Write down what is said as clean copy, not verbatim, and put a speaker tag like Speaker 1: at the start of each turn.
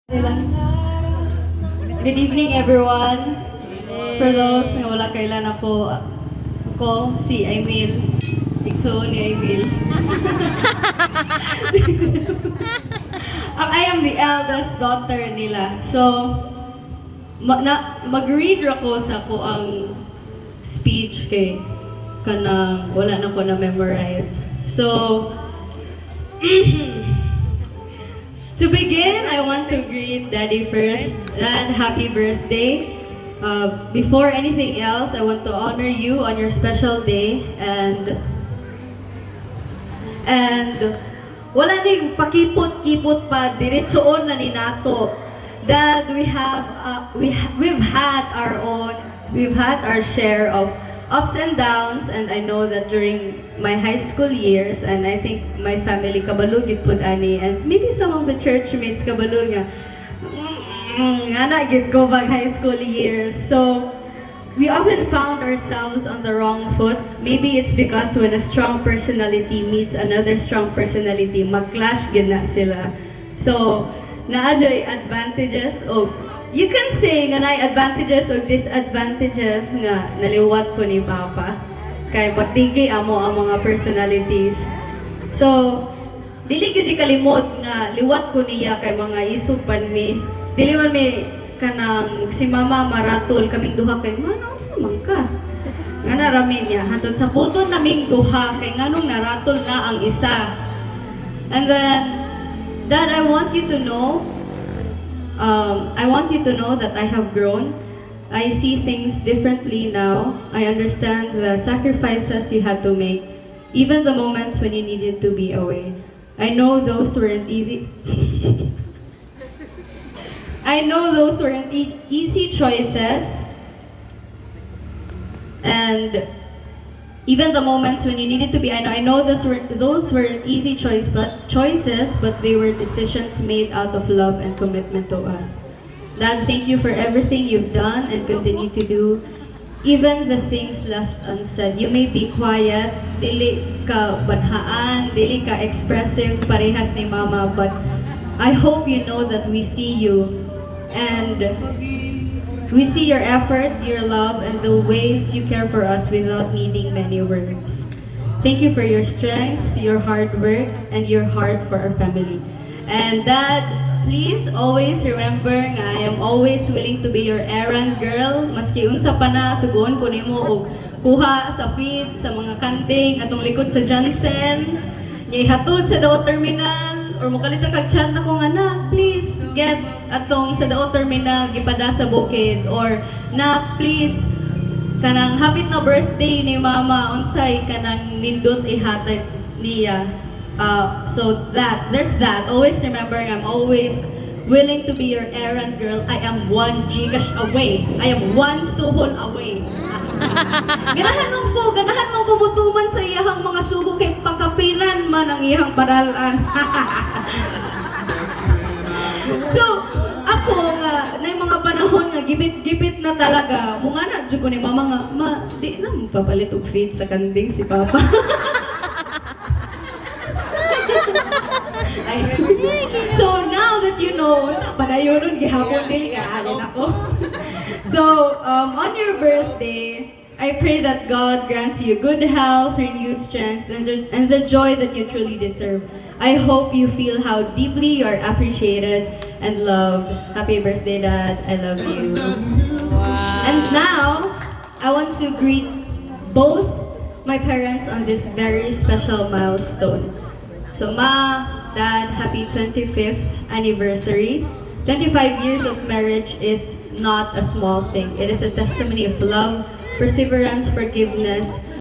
Speaker 1: Good evening, everyone. For those na wala kailan ako, si Aimil. Igsoon ni Aimil. I am the eldest daughter nila. So, mag-read ako sa ko ang speech kay kanang wala na ko na memorize. So, to begin, I want to greet Daddy first and happy birthday. Before anything else, I want to honor you on your special day and wala ning pakipot-kipot pa diretsoon na ni nato. Dad, we've had our share of ups and downs, and I know that during my high school years, and I think my family kabalo gid pud ani, and maybe some of the church mates kabalo nga na gid ko bag high school years. So we often found ourselves on the wrong foot. Maybe it's because when a strong personality meets another strong personality, mag-clash gid na sila. So naadjay advantages o you can say nga naay advantages o disadvantages nga naliwat ko ni Papa kay patigi amo ang mga personalities. So dili gyud kalimot nga liwat ko niya kay mga isupan mi. Dili man mi kanang si Mama maratol kaming duha kay manong sa man ka. Nga narami niya hatod sa puton naming duha kay nganong naratol na ang isa. And then Dad, I want you to know that I have grown. I see things differently now. I understand the sacrifices you had to make, even the moments when you needed to be away. I know those weren't easy. Easy choices, and even the moments when you needed to be. I know those weren't easy choices, but they were decisions made out of love and commitment to us. Dad, thank you for everything you've done and continue to do. Even the things left unsaid. You may be quiet, dili ka banhaan, dili ka expressive, parehas ni Mama, but I hope you know that we see you and we see your effort, your love, and the ways you care for us without needing many words. Thank you for your strength, your hard work, and your heart for our family. And Dad, please always remember nga I am always willing to be your errand girl. Maski unsa pa na, suguon ko nimo og kuha sa feed, sa mga kanting, atong likod sa Johnson, niya ihatod sa Dao Terminal, or mukalita kag chat na kong anak, please get atong sa Dao Terminal gipada sa bukid, or nak please kanang hapit na birthday ni Mama unsay kanang nindot ihatag niya. So there's that. Always remember, I'm always willing to be your errand girl. I am one Gcash away. I am one suhol away. Ganahan mo pumutuman sa iyahang mga sugo kay pagkapiran man ang iyahang paralan. So, ako nga, na yung mga panahon nga, gipit na talaga. Mga na, dyan ko ni Mama nga, di na papalit og feed sa kanding si Papa. So, now that you know, padayon gihapon dili ka alin ako. So, on your birthday, I pray that God grants you good health, renewed strength, and the joy that you truly deserve. I hope you feel how deeply you are appreciated and loved. Happy birthday, Dad. I love you. Wow. And now, I want to greet both my parents on this very special milestone. So, Ma, Dad, happy 25th anniversary. 25 years of marriage is not a small thing. It is a testimony of love, perseverance, forgiveness,